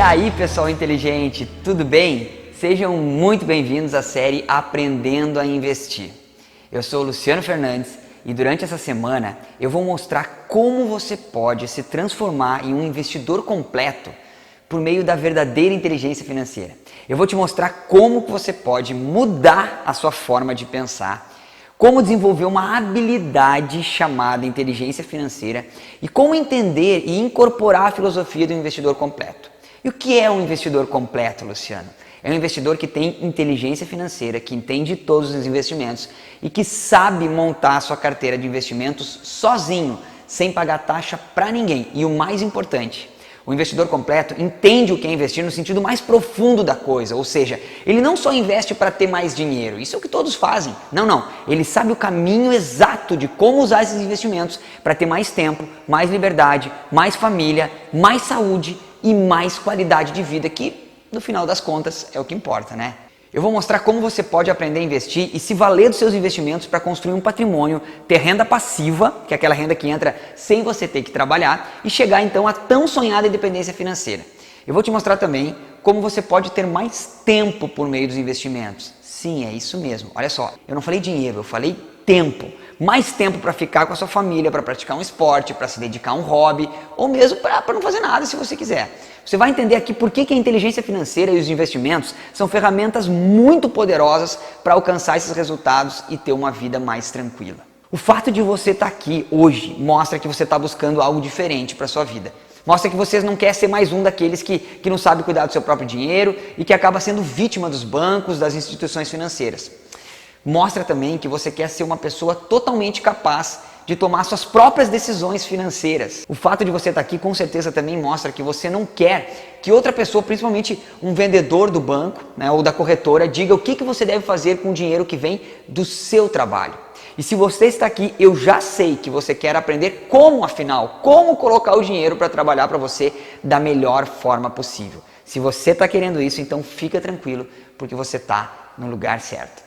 aí, pessoal inteligente, tudo bem? Sejam muito bem-vindos à série Aprendendo a Investir. Eu sou o Luciano Fernandes e durante essa semana eu vou mostrar como você pode se transformar em um investidor completo por meio da verdadeira inteligência financeira. Eu vou te mostrar como você pode mudar a sua forma de pensar, como desenvolver uma habilidade chamada inteligência financeira e como entender e incorporar a filosofia do investidor completo. E o que é um investidor completo, Luciano? É um investidor que tem inteligência financeira, que entende todos os investimentos e que sabe montar a sua carteira de investimentos sozinho, sem pagar taxa para ninguém. E o mais importante, o investidor completo entende o que é investir no sentido mais profundo da coisa, ou seja, ele não só investe para ter mais dinheiro, isso é o que todos fazem. Não, ele sabe o caminho exato de como usar esses investimentos para ter mais tempo, mais liberdade, mais família, mais saúde e mais qualidade de vida, que no final das contas é o que importa, né? Eu vou mostrar como você pode aprender a investir e se valer dos seus investimentos para construir um patrimônio, ter renda passiva, que é aquela renda que entra sem você ter que trabalhar, e chegar então à tão sonhada independência financeira. Eu vou te mostrar também como você pode ter mais tempo por meio dos investimentos. Sim, é isso mesmo. Olha só, eu não falei dinheiro, eu falei tempo. Mais tempo para ficar com a sua família, para praticar um esporte, para se dedicar a um hobby, ou mesmo para não fazer nada se você quiser. Você vai entender aqui por que a inteligência financeira e os investimentos são ferramentas muito poderosas para alcançar esses resultados e ter uma vida mais tranquila. O fato de você estar aqui hoje mostra que você está buscando algo diferente para a sua vida. Mostra que você não quer ser mais um daqueles que não sabe cuidar do seu próprio dinheiro e que acaba sendo vítima dos bancos, das instituições financeiras. Mostra também que você quer ser uma pessoa totalmente capaz de tomar suas próprias decisões financeiras. O fato de você estar aqui com certeza também mostra que você não quer que outra pessoa, principalmente um vendedor do banco, né, ou da corretora, diga o que você deve fazer com o dinheiro que vem do seu trabalho. E se você está aqui, eu já sei que você quer aprender como colocar o dinheiro para trabalhar para você da melhor forma possível. Se você está querendo isso, então fica tranquilo, porque você está no lugar certo.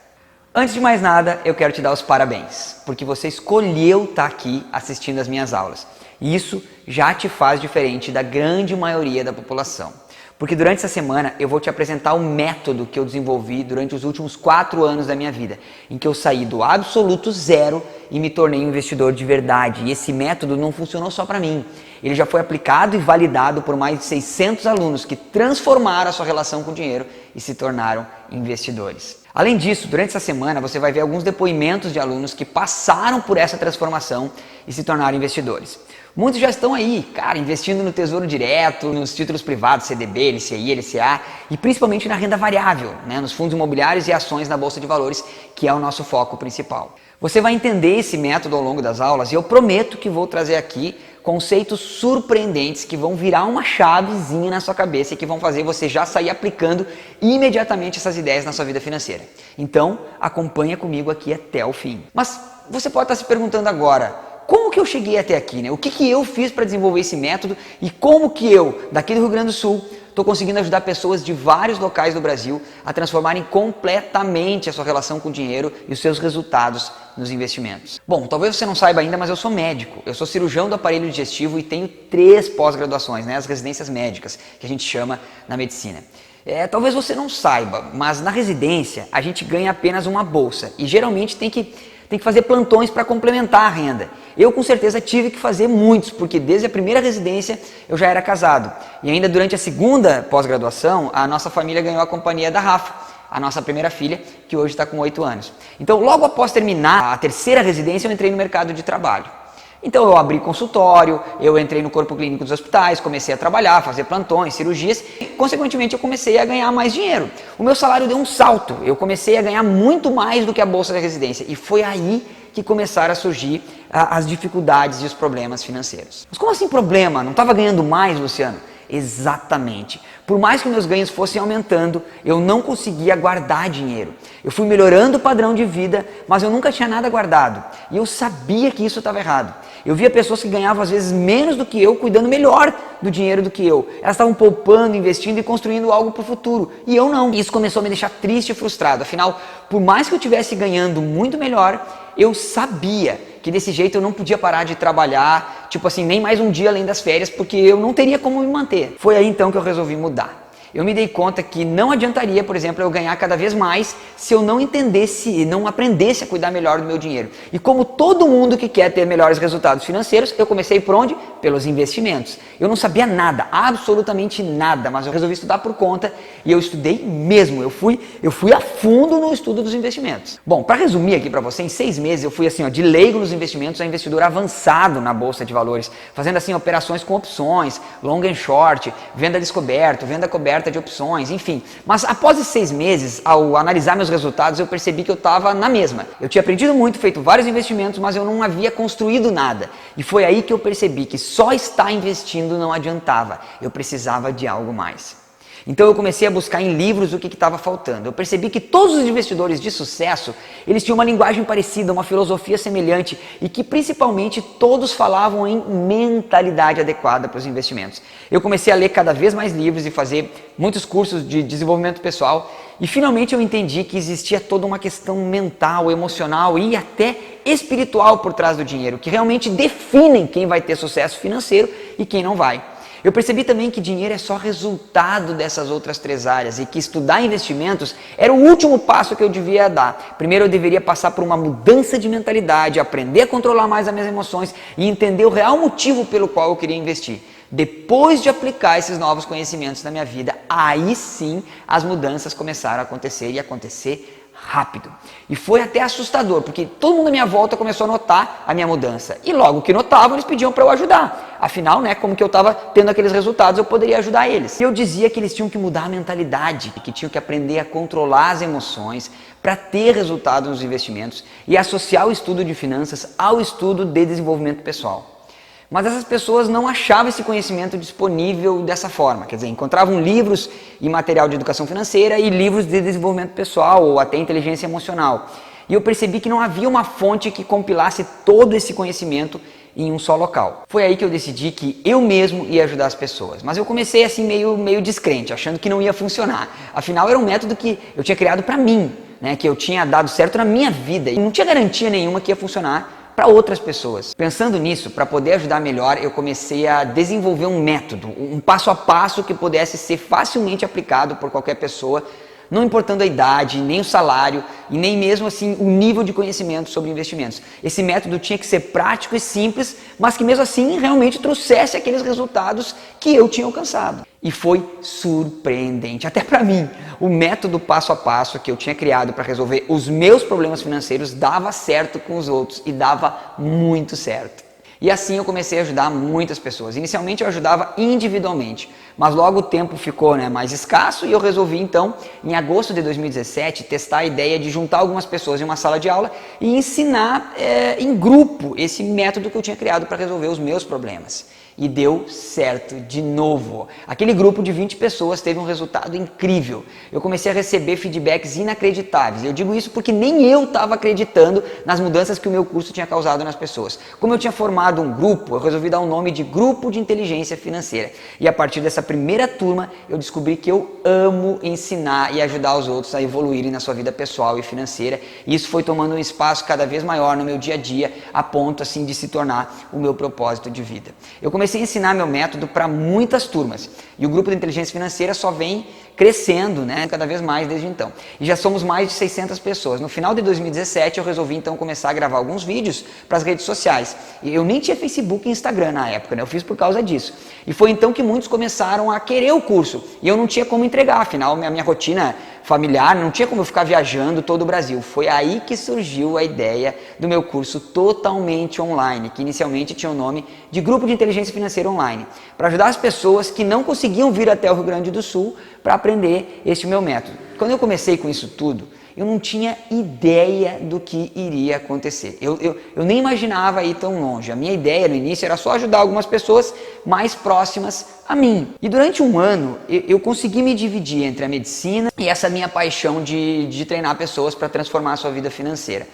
Antes de mais nada, eu quero te dar os parabéns, porque você escolheu estar aqui assistindo as minhas aulas. E isso já te faz diferente da grande maioria da população. Porque durante essa semana eu vou te apresentar o método que eu desenvolvi durante os últimos 4 anos da minha vida, em que eu saí do absoluto zero e me tornei um investidor de verdade. E esse método não funcionou só para mim. Ele já foi aplicado e validado por mais de 600 alunos que transformaram a sua relação com o dinheiro e se tornaram investidores. Além disso, durante essa semana você vai ver alguns depoimentos de alunos que passaram por essa transformação e se tornaram investidores. Muitos já estão aí, investindo no Tesouro Direto, nos títulos privados, CDB, LCI, LCA e principalmente na renda variável, nos fundos imobiliários e ações na Bolsa de Valores, que é o nosso foco principal. Você vai entender esse método ao longo das aulas e eu prometo que vou trazer aqui conceitos surpreendentes que vão virar uma chavezinha na sua cabeça e que vão fazer você já sair aplicando imediatamente essas ideias na sua vida financeira. Então, acompanha comigo aqui até o fim. Mas você pode estar se perguntando agora, como que eu cheguei até aqui? O que eu fiz para desenvolver esse método e como que eu, daqui do Rio Grande do Sul, estou conseguindo ajudar pessoas de vários locais do Brasil a transformarem completamente a sua relação com o dinheiro e os seus resultados nos investimentos. Bom, talvez você não saiba ainda, mas eu sou médico. Eu sou cirurgião do aparelho digestivo e tenho 3 pós-graduações, as residências médicas, que a gente chama na medicina. Talvez você não saiba, mas na residência a gente ganha apenas uma bolsa e geralmente tem que fazer plantões para complementar a renda. Eu com certeza tive que fazer muitos, porque desde a primeira residência eu já era casado. E ainda durante a segunda pós-graduação, a nossa família ganhou a companhia da Rafa, a nossa primeira filha, que hoje está com 8 anos. Então logo após terminar a terceira residência eu entrei no mercado de trabalho. Então eu abri consultório, eu entrei no corpo clínico dos hospitais, comecei a trabalhar, fazer plantões, cirurgias e consequentemente eu comecei a ganhar mais dinheiro. O meu salário deu um salto, eu comecei a ganhar muito mais do que a bolsa da residência e foi aí que começaram a surgir as dificuldades e os problemas financeiros. Mas como assim problema? Não estava ganhando mais, Luciano? Exatamente. Por mais que meus ganhos fossem aumentando, eu não conseguia guardar dinheiro. Eu fui melhorando o padrão de vida, mas eu nunca tinha nada guardado. E eu sabia que isso estava errado. Eu via pessoas que ganhavam às vezes menos do que eu, cuidando melhor do dinheiro do que eu. Elas estavam poupando, investindo e construindo algo para o futuro. E eu não. Isso começou a me deixar triste e frustrado. Afinal, por mais que eu estivesse ganhando muito melhor, eu sabia que desse jeito eu não podia parar de trabalhar, tipo assim, nem mais um dia além das férias, porque eu não teria como me manter. Foi aí então que eu resolvi mudar. Eu me dei conta que não adiantaria, por exemplo, eu ganhar cada vez mais se eu não entendesse, não aprendesse a cuidar melhor do meu dinheiro. E como todo mundo que quer ter melhores resultados financeiros, eu comecei por onde? Pelos investimentos. Eu não sabia nada, absolutamente nada, mas eu resolvi estudar por conta e eu estudei mesmo. Eu fui a fundo no estudo dos investimentos. Bom, para resumir aqui para você, em 6 meses eu fui assim, ó, de leigo nos investimentos a investidor avançado na bolsa de valores, fazendo assim operações com opções, long and short, venda descoberto, venda coberta de opções, enfim. Mas após esses 6 meses, ao analisar meus resultados, eu percebi que eu estava na mesma. Eu tinha aprendido muito, feito vários investimentos, mas eu não havia construído nada. E foi aí que eu percebi que só estar investindo não adiantava. Eu precisava de algo mais. Então eu comecei a buscar em livros o que estava faltando. Eu percebi que todos os investidores de sucesso, eles tinham uma linguagem parecida, uma filosofia semelhante e que principalmente todos falavam em mentalidade adequada para os investimentos. Eu comecei a ler cada vez mais livros e fazer muitos cursos de desenvolvimento pessoal e finalmente eu entendi que existia toda uma questão mental, emocional e até espiritual por trás do dinheiro, que realmente definem quem vai ter sucesso financeiro e quem não vai. Eu percebi também que dinheiro é só resultado dessas outras 3 áreas e que estudar investimentos era o último passo que eu devia dar. Primeiro eu deveria passar por uma mudança de mentalidade, aprender a controlar mais as minhas emoções e entender o real motivo pelo qual eu queria investir. Depois de aplicar esses novos conhecimentos na minha vida, aí sim as mudanças começaram a acontecer e acontecer rápido. E foi até assustador, porque todo mundo à minha volta começou a notar a minha mudança. E logo que notavam, eles pediam para eu ajudar. Afinal, né, como que eu estava tendo aqueles resultados, eu poderia ajudar eles. E eu dizia que eles tinham que mudar a mentalidade, que tinham que aprender a controlar as emoções para ter resultado nos investimentos e associar o estudo de finanças ao estudo de desenvolvimento pessoal. Mas essas pessoas não achavam esse conhecimento disponível dessa forma, quer dizer, encontravam livros e material de educação financeira e livros de desenvolvimento pessoal ou até inteligência emocional. E eu percebi que não havia uma fonte que compilasse todo esse conhecimento em um só local. Foi aí que eu decidi que eu mesmo ia ajudar as pessoas. Mas eu comecei assim meio descrente, achando que não ia funcionar. Afinal, era um método que eu tinha criado para mim, né, que eu tinha dado certo na minha vida e não tinha garantia nenhuma que ia funcionar para outras pessoas. Pensando nisso, para poder ajudar melhor, eu comecei a desenvolver um método, um passo a passo que pudesse ser facilmente aplicado por qualquer pessoa, não importando a idade, nem o salário e nem mesmo assim o nível de conhecimento sobre investimentos. Esse método tinha que ser prático e simples, mas que mesmo assim realmente trouxesse aqueles resultados que eu tinha alcançado. E foi surpreendente, até para mim. O método passo a passo que eu tinha criado para resolver os meus problemas financeiros dava certo com os outros e dava muito certo. E assim eu comecei a ajudar muitas pessoas. Inicialmente eu ajudava individualmente, mas logo o tempo ficou mais escasso e eu resolvi então, em agosto de 2017, testar a ideia de juntar algumas pessoas em uma sala de aula e ensinar em grupo esse método que eu tinha criado para resolver os meus problemas. E deu certo de novo. Aquele grupo de 20 pessoas teve um resultado incrível. Eu comecei a receber feedbacks inacreditáveis. Eu digo isso porque nem eu estava acreditando nas mudanças que o meu curso tinha causado nas pessoas. Como eu tinha formado um grupo, eu resolvi dar o nome de Grupo de Inteligência Financeira. E a partir dessa primeira turma, eu descobri que eu amo ensinar e ajudar os outros a evoluírem na sua vida pessoal e financeira. E isso foi tomando um espaço cada vez maior no meu dia a dia, a ponto assim de se tornar o meu propósito de vida. Eu comecei a ensinar meu método para muitas turmas e o grupo de inteligência financeira só vem crescendo, cada vez mais desde então. E já somos mais de 600 pessoas. No final de 2017 eu resolvi então começar a gravar alguns vídeos para as redes sociais. E eu nem tinha Facebook e Instagram na época, eu fiz por causa disso. E foi então que muitos começaram a querer o curso e eu não tinha como entregar, afinal a minha rotina familiar, não tinha como eu ficar viajando todo o Brasil. Foi aí que surgiu a ideia do meu curso totalmente online, que inicialmente tinha o nome de Grupo de Inteligência Financeira Online, para ajudar as pessoas que não conseguiam vir até o Rio Grande do Sul para aprender este meu método. Quando eu comecei com isso tudo, eu não tinha ideia do que iria acontecer. Eu nem imaginava ir tão longe. A minha ideia no início era só ajudar algumas pessoas mais próximas a mim. E durante um ano eu consegui me dividir entre a medicina e essa minha paixão de treinar pessoas para transformar a sua vida financeira.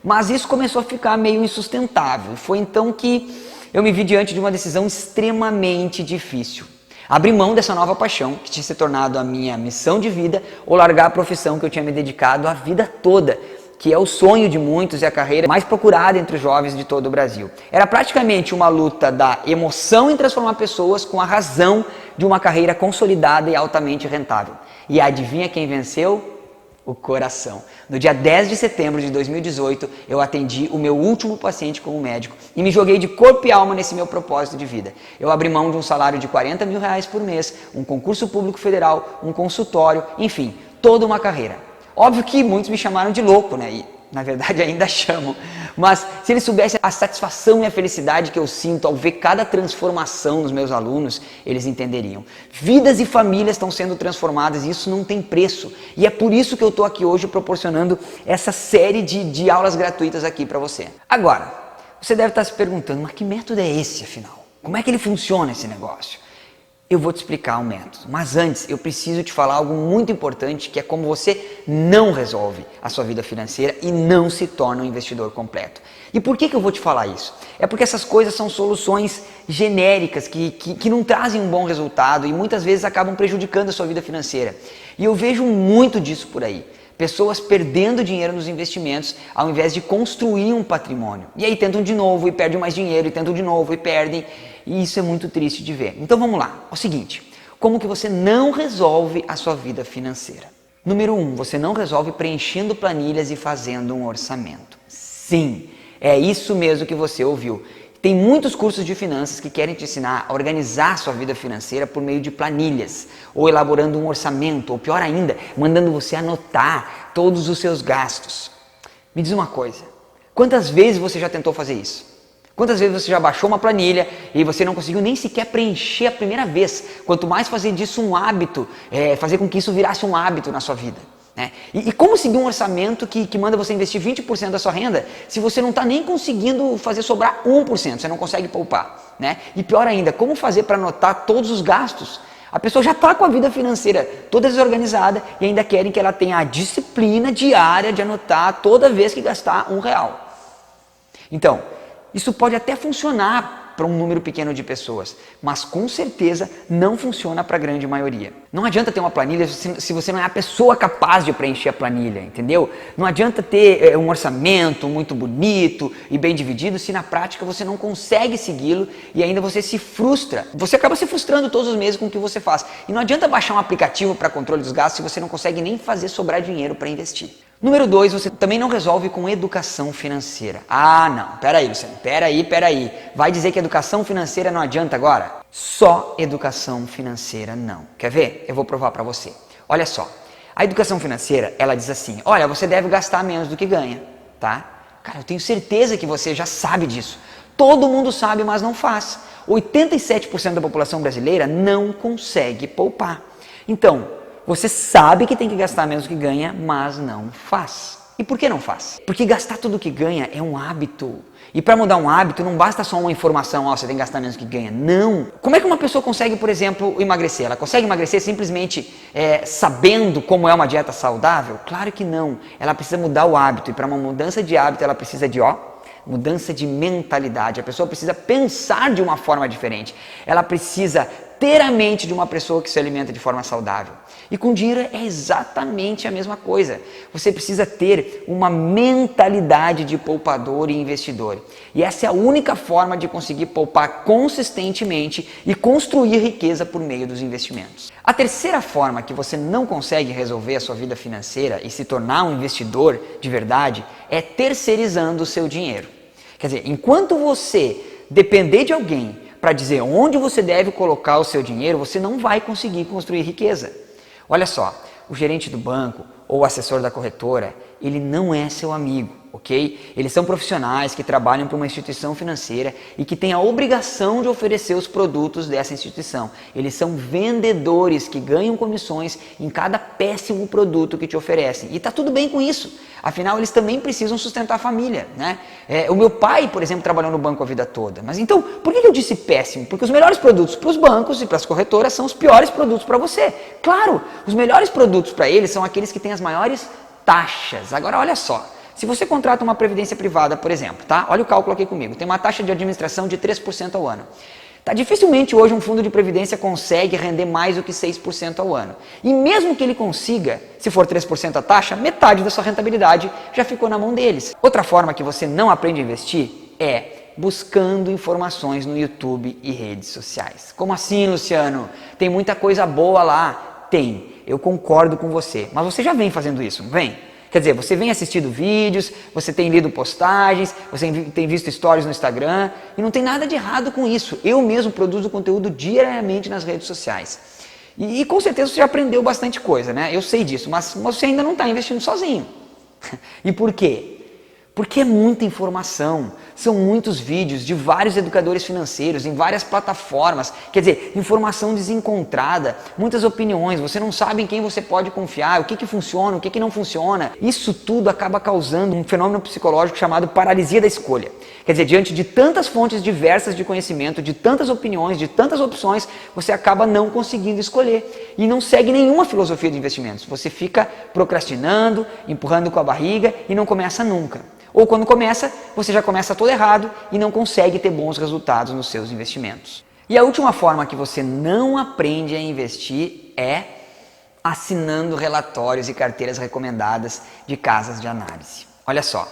Mas isso começou a ficar meio insustentável. Foi então que eu me vi diante de uma decisão extremamente difícil. Abrir mão dessa nova paixão, que tinha se tornado a minha missão de vida, ou largar a profissão que eu tinha me dedicado a vida toda, que é o sonho de muitos e a carreira mais procurada entre os jovens de todo o Brasil. Era praticamente uma luta da emoção em transformar pessoas com a razão de uma carreira consolidada e altamente rentável. E adivinha quem venceu? O coração. No dia 10 de setembro de 2018, eu atendi o meu último paciente como médico e me joguei de corpo e alma nesse meu propósito de vida. Eu abri mão de um salário de R$40 mil por mês, um concurso público federal, um consultório, enfim, toda uma carreira. Óbvio que muitos me chamaram de louco, né? E, na verdade, ainda chamam. Mas se eles soubessem a satisfação e a felicidade que eu sinto ao ver cada transformação nos meus alunos, eles entenderiam. Vidas e famílias estão sendo transformadas e isso não tem preço. E é por isso que eu estou aqui hoje proporcionando essa série de aulas gratuitas aqui para você. Agora, você deve estar se perguntando, mas que método é esse, afinal? Como é que ele funciona, esse negócio? Eu vou te explicar o método, mas antes eu preciso te falar algo muito importante, que é como você não resolve a sua vida financeira e não se torna um investidor completo. E por que eu vou te falar isso? É porque essas coisas são soluções genéricas que não trazem um bom resultado e muitas vezes acabam prejudicando a sua vida financeira. E eu vejo muito disso por aí. Pessoas perdendo dinheiro nos investimentos ao invés de construir um patrimônio. E aí tentam de novo e perdem mais dinheiro, e tentam de novo e perdem. E isso é muito triste de ver. Então vamos lá. É o seguinte, como que você não resolve a sua vida financeira? Número 1, você não resolve preenchendo planilhas e fazendo um orçamento. Sim, é isso mesmo que você ouviu. Tem muitos cursos de finanças que querem te ensinar a organizar a sua vida financeira por meio de planilhas, ou elaborando um orçamento, ou pior ainda, mandando você anotar todos os seus gastos. Me diz uma coisa, quantas vezes você já tentou fazer isso? Quantas vezes você já baixou uma planilha e você não conseguiu nem sequer preencher a primeira vez? Quanto mais fazer disso um hábito, fazer com que isso virasse um hábito na sua vida. Né? E como seguir um orçamento que manda você investir 20% da sua renda se você não está nem conseguindo fazer sobrar 1%, você não consegue poupar. Né? E pior ainda, como fazer para anotar todos os gastos? A pessoa já está com a vida financeira toda desorganizada e ainda querem que ela tenha a disciplina diária de anotar toda vez que gastar R$1. Então, isso pode até funcionar para um número pequeno de pessoas, mas com certeza não funciona para a grande maioria. Não adianta ter uma planilha se você não é a pessoa capaz de preencher a planilha, entendeu? Não adianta ter um orçamento muito bonito e bem dividido se na prática você não consegue segui-lo e ainda você se frustra. Você acaba se frustrando todos os meses com o que você faz. E não adianta baixar um aplicativo para controle dos gastos se você não consegue nem fazer sobrar dinheiro para investir. Número 2, você também não resolve com educação financeira. Ah, não, peraí, Luciano, peraí. Vai dizer que educação financeira não adianta agora? Só educação financeira não. Quer ver? Eu vou provar para você. Olha só, a educação financeira, ela diz assim, olha, você deve gastar menos do que ganha, tá? Cara, eu tenho certeza que você já sabe disso. Todo mundo sabe, mas não faz. 87% da população brasileira não consegue poupar. Então, você sabe que tem que gastar menos do que ganha, mas não faz. E por que não faz? Porque gastar tudo que ganha é um hábito. E para mudar um hábito não basta só uma informação, você tem que gastar menos do que ganha. Não. Como é que uma pessoa consegue, por exemplo, emagrecer? Ela consegue emagrecer simplesmente sabendo como é uma dieta saudável? Claro que não. Ela precisa mudar o hábito. E para uma mudança de hábito, ela precisa de mudança de mentalidade. A pessoa precisa pensar de uma forma diferente. Ela precisa ter a mente de uma pessoa que se alimenta de forma saudável. E com dinheiro é exatamente a mesma coisa. Você precisa ter uma mentalidade de poupador e investidor. E essa é a única forma de conseguir poupar consistentemente e construir riqueza por meio dos investimentos. A terceira forma que você não consegue resolver a sua vida financeira e se tornar um investidor de verdade é terceirizando o seu dinheiro. Quer dizer, enquanto você depender de alguém para dizer onde você deve colocar o seu dinheiro, você não vai conseguir construir riqueza. Olha só, o gerente do banco ou o assessor da corretora, ele não é seu amigo, ok? Eles são profissionais que trabalham para uma instituição financeira e que têm a obrigação de oferecer os produtos dessa instituição. Eles são vendedores que ganham comissões em cada péssimo produto que te oferecem. E está tudo bem com isso. Afinal, eles também precisam sustentar a família, né? O meu pai, por exemplo, trabalhou no banco a vida toda. Mas então, por que eu disse péssimo? Porque os melhores produtos para os bancos e para as corretoras são os piores produtos para você. Claro, os melhores produtos para eles são aqueles que têm as maiores taxas. Agora, olha só. Se você contrata uma previdência privada, por exemplo, tá? Olha o cálculo aqui comigo. Tem uma taxa de administração de 3% ao ano. Dificilmente hoje um fundo de previdência consegue render mais do que 6% ao ano. E mesmo que ele consiga, se for 3% a taxa, metade da sua rentabilidade já ficou na mão deles. Outra forma que você não aprende a investir é buscando informações no YouTube e redes sociais. Como assim, Luciano? Tem muita coisa boa lá. Tem, eu concordo com você. Mas você já vem fazendo isso, não vem? Quer dizer, você vem assistindo vídeos, você tem lido postagens, você tem visto stories no Instagram e não tem nada de errado com isso. Eu mesmo produzo conteúdo diariamente nas redes sociais. E com certeza você já aprendeu bastante coisa, né? Eu sei disso, mas você ainda não está investindo sozinho. E por quê? Porque é muita informação, são muitos vídeos de vários educadores financeiros em várias plataformas, quer dizer, informação desencontrada, muitas opiniões, você não sabe em quem você pode confiar, o que funciona, o que não funciona. Isso tudo acaba causando um fenômeno psicológico chamado paralisia da escolha. Quer dizer, diante de tantas fontes diversas de conhecimento, de tantas opiniões, de tantas opções, você acaba não conseguindo escolher e não segue nenhuma filosofia de investimentos. Você fica procrastinando, empurrando com a barriga e não começa nunca. Ou quando começa, você já começa todo errado e não consegue ter bons resultados nos seus investimentos. E a última forma que você não aprende a investir é assinando relatórios e carteiras recomendadas de casas de análise. Olha só,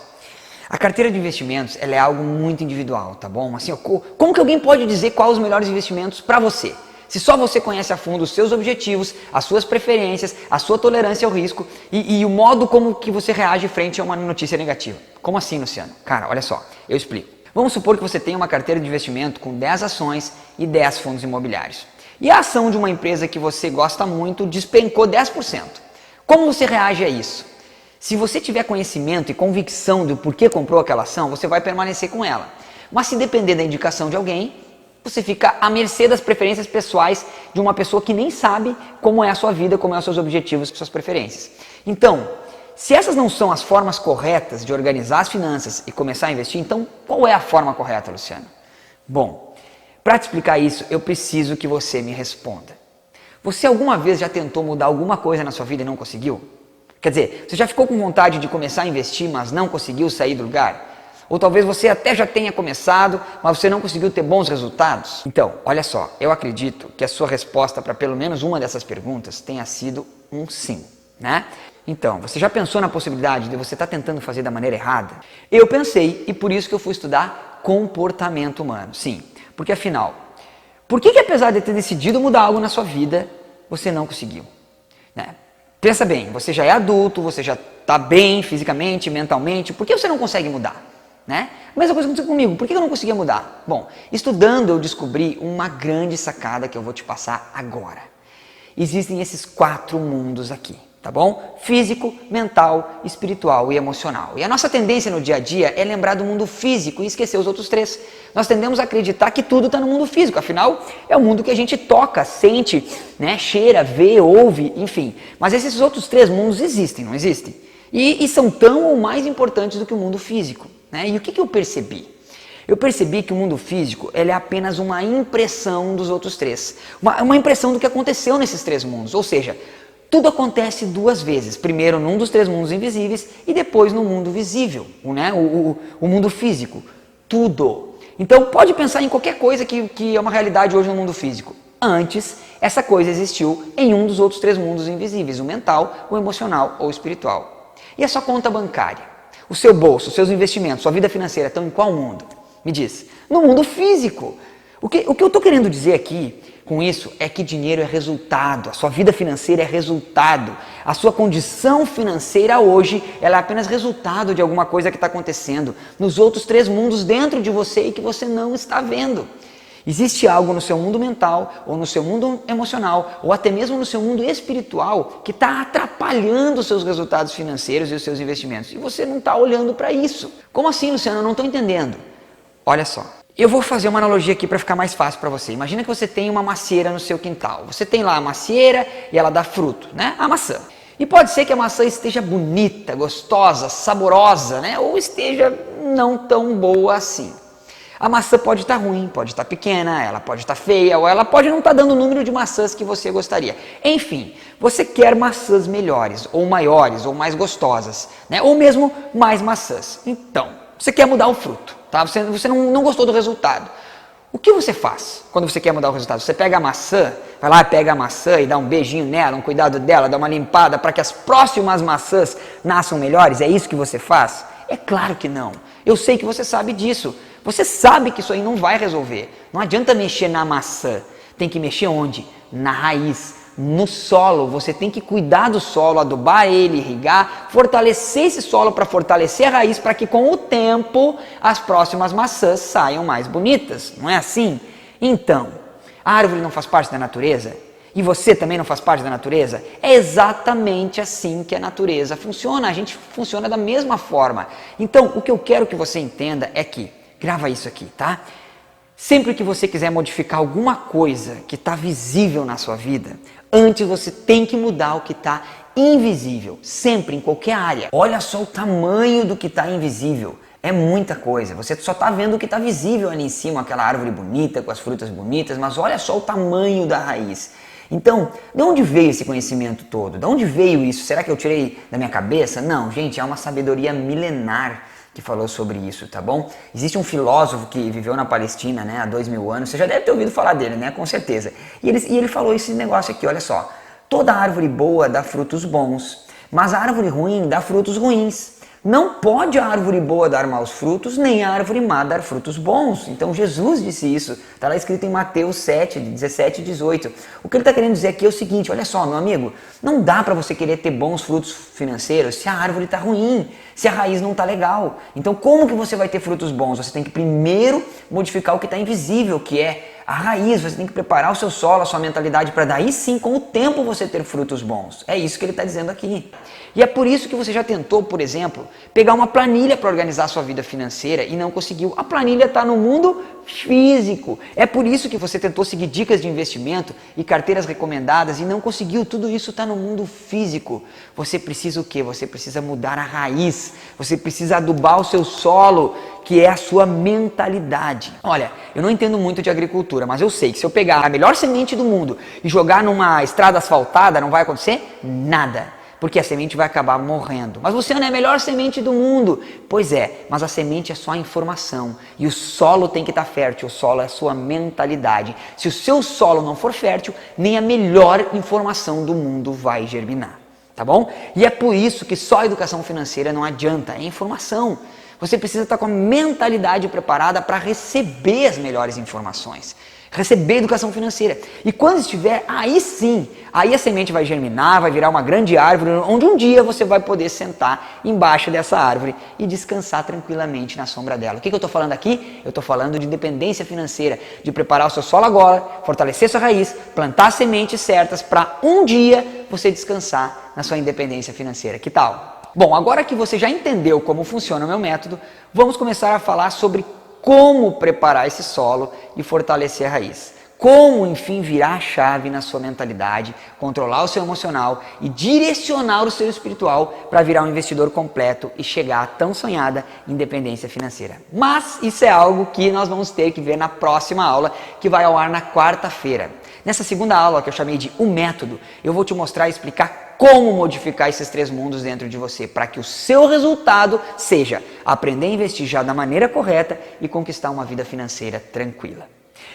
a carteira de investimentos ela é algo muito individual, tá bom? Assim, como que alguém pode dizer quais os melhores investimentos para você? Se só você conhece a fundo os seus objetivos, as suas preferências, a sua tolerância ao risco e o modo como que você reage frente a uma notícia negativa. Como assim, Luciano? Cara, olha só, eu explico. Vamos supor que você tenha uma carteira de investimento com 10 ações e 10 fundos imobiliários. E a ação de uma empresa que você gosta muito despencou 10%. Como você reage a isso? Se você tiver conhecimento e convicção do porquê comprou aquela ação, você vai permanecer com ela. Mas se depender da indicação de alguém, você fica à mercê das preferências pessoais de uma pessoa que nem sabe como é a sua vida, como são os seus objetivos, suas preferências. Então, se essas não são as formas corretas de organizar as finanças e começar a investir, então qual é a forma correta, Luciano? Bom, para te explicar isso, eu preciso que você me responda. Você alguma vez já tentou mudar alguma coisa na sua vida e não conseguiu? Quer dizer, você já ficou com vontade de começar a investir, mas não conseguiu sair do lugar? Ou talvez você até já tenha começado, mas você não conseguiu ter bons resultados? Então, olha só, eu acredito que a sua resposta para pelo menos uma dessas perguntas tenha sido um sim, né? Então, você já pensou na possibilidade de você estar tentando fazer da maneira errada? Eu pensei e por isso que eu fui estudar comportamento humano. Sim, porque afinal, por que apesar de ter decidido mudar algo na sua vida, você não conseguiu? Né? Pensa bem, você já é adulto, você já está bem fisicamente, mentalmente, por que você não consegue mudar? Né? A mesma coisa aconteceu comigo, por que eu não conseguia mudar? Bom, estudando eu descobri uma grande sacada que eu vou te passar agora. Existem esses 4 mundos aqui, tá bom? Físico, mental, espiritual e emocional. E a nossa tendência no dia a dia é lembrar do mundo físico e esquecer os outros 3. Nós tendemos a acreditar que tudo está no mundo físico, afinal é o mundo que a gente toca, sente, né? Cheira, vê, ouve, enfim. Mas esses outros 3 mundos existem, não existem? E são tão ou mais importantes do que o mundo físico. Né? E o que eu percebi? Eu percebi que o mundo físico ele é apenas uma impressão dos outros 3. Uma impressão do que aconteceu nesses 3 mundos. Ou seja, tudo acontece 2 vezes. Primeiro num dos 3 mundos invisíveis e depois no mundo visível. Né? O mundo físico. Tudo. Então pode pensar em qualquer coisa que é uma realidade hoje no mundo físico. Antes, essa coisa existiu em um dos outros 3 mundos invisíveis. O mental, o emocional ou o espiritual. E a sua conta bancária? O seu bolso, os seus investimentos, sua vida financeira estão em qual mundo? Me diz. No mundo físico. O que eu estou querendo dizer aqui com isso é que dinheiro é resultado, a sua vida financeira é resultado. A sua condição financeira hoje ela é apenas resultado de alguma coisa que está acontecendo nos outros 3 mundos dentro de você e que você não está vendo. Existe algo no seu mundo mental, ou no seu mundo emocional, ou até mesmo no seu mundo espiritual que está atrapalhando os seus resultados financeiros e os seus investimentos. E você não está olhando para isso. Como assim, Luciano? Eu não estou entendendo. Olha só, eu vou fazer uma analogia aqui para ficar mais fácil para você. Imagina que você tem uma macieira no seu quintal. Você tem lá a macieira e ela dá fruto, né? A maçã. E pode ser que a maçã esteja bonita, gostosa, saborosa, né? Ou esteja não tão boa assim. A maçã pode estar ruim, pode estar pequena, ela pode estar feia, ou ela pode não estar dando o número de maçãs que você gostaria. Enfim, você quer maçãs melhores, ou maiores, ou mais gostosas, né? Ou mesmo mais maçãs. Então, você quer mudar o fruto, tá? Você não gostou do resultado. O que você faz quando você quer mudar o resultado? Você pega a maçã, vai lá, pega a maçã e dá um beijinho nela, um cuidado dela, dá uma limpada para que as próximas maçãs nasçam melhores? É isso que você faz? É claro que não. Eu sei que você sabe disso. Você sabe que isso aí não vai resolver. Não adianta mexer na maçã. Tem que mexer onde? Na raiz, no solo. Você tem que cuidar do solo, adubar ele, irrigar, fortalecer esse solo para fortalecer a raiz, para que com o tempo as próximas maçãs saiam mais bonitas. Não é assim? Então, a árvore não faz parte da natureza? E você também não faz parte da natureza? É exatamente assim que a natureza funciona. A gente funciona da mesma forma. Então, o que eu quero que você entenda é que, grava isso aqui, tá? Sempre que você quiser modificar alguma coisa que está visível na sua vida, antes você tem que mudar o que está invisível. Sempre, em qualquer área. Olha só o tamanho do que está invisível. É muita coisa. Você só está vendo o que está visível ali em cima, aquela árvore bonita, com as frutas bonitas, mas olha só o tamanho da raiz. Então, de onde veio esse conhecimento todo? De onde veio isso? Será que eu tirei da minha cabeça? Não, gente, é uma sabedoria milenar que falou sobre isso, tá bom? Existe um filósofo que viveu na Palestina, né, há 2000 anos, você já deve ter ouvido falar dele, né, com certeza. E ele falou esse negócio aqui, olha só, toda árvore boa dá frutos bons, mas a árvore ruim dá frutos ruins. Não pode a árvore boa dar maus frutos, nem a árvore má dar frutos bons. Então Jesus disse isso, está lá escrito em Mateus 7, 17 e 18. O que ele está querendo dizer aqui é o seguinte, olha só, meu amigo, não dá para você querer ter bons frutos financeiros se a árvore está ruim, se a raiz não está legal. Então como que você vai ter frutos bons? Você tem que primeiro modificar o que está invisível, que é a raiz. Você tem que preparar o seu solo, a sua mentalidade, para daí sim, com o tempo, você ter frutos bons. É isso que ele está dizendo aqui. E é por isso que você já tentou, por exemplo, pegar uma planilha para organizar a sua vida financeira e não conseguiu. A planilha está no mundo físico. É por isso que você tentou seguir dicas de investimento e carteiras recomendadas e não conseguiu. Tudo isso está no mundo físico. Você precisa o quê? Você precisa mudar a raiz. Você precisa adubar o seu solo, que é a sua mentalidade. Olha, eu não entendo muito de agricultura, mas eu sei que se eu pegar a melhor semente do mundo e jogar numa estrada asfaltada, não vai acontecer nada. Porque a semente vai acabar morrendo. Mas você não é a melhor semente do mundo. Pois é, mas a semente é só a informação. E o solo tem que estar fértil. O solo é a sua mentalidade. Se o seu solo não for fértil, nem a melhor informação do mundo vai germinar. Tá bom? E é por isso que só a educação financeira não adianta. É informação. Você precisa estar com a mentalidade preparada para receber as melhores informações. Receber educação financeira. E quando estiver, aí sim, aí a semente vai germinar, vai virar uma grande árvore, onde um dia você vai poder sentar embaixo dessa árvore e descansar tranquilamente na sombra dela. O que eu estou falando aqui? Eu estou falando de independência financeira, de preparar o seu solo agora, fortalecer sua raiz, plantar sementes certas para um dia você descansar na sua independência financeira. Que tal? Bom, agora que você já entendeu como funciona o meu método, vamos começar a falar sobre como preparar esse solo e fortalecer a raiz. Como, enfim, virar a chave na sua mentalidade, controlar o seu emocional e direcionar o seu espiritual para virar um investidor completo e chegar à tão sonhada independência financeira. Mas isso é algo que nós vamos ter que ver na próxima aula, que vai ao ar na quarta-feira. Nessa segunda aula, que eu chamei de O Método, eu vou te mostrar e explicar como modificar esses 3 mundos dentro de você, para que o seu resultado seja aprender a investir já da maneira correta e conquistar uma vida financeira tranquila.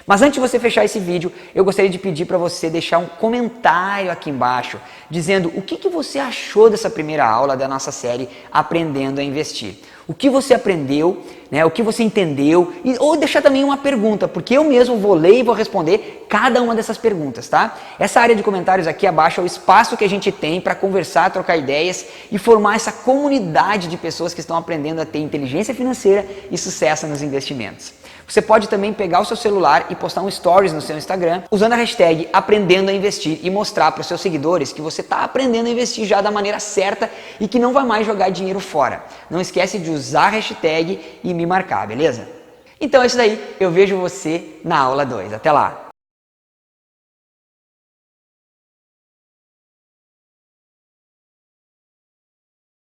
Mas antes de você fechar esse vídeo, eu gostaria de pedir para você deixar um comentário aqui embaixo, dizendo o que você achou dessa primeira aula da nossa série Aprendendo a Investir. O que você aprendeu, né, o que você entendeu, ou deixar também uma pergunta, porque eu mesmo vou ler e vou responder cada uma dessas perguntas, tá? Essa área de comentários aqui abaixo é o espaço que a gente tem para conversar, trocar ideias e formar essa comunidade de pessoas que estão aprendendo a ter inteligência financeira e sucesso nos investimentos. Você pode também pegar o seu celular e postar um stories no seu Instagram usando a hashtag Aprendendo a Investir e mostrar para os seus seguidores que você está aprendendo a investir já da maneira certa e que não vai mais jogar dinheiro fora. Não esquece de usar a hashtag e me marcar, beleza? Então é isso daí, eu vejo você na aula 2. Até lá!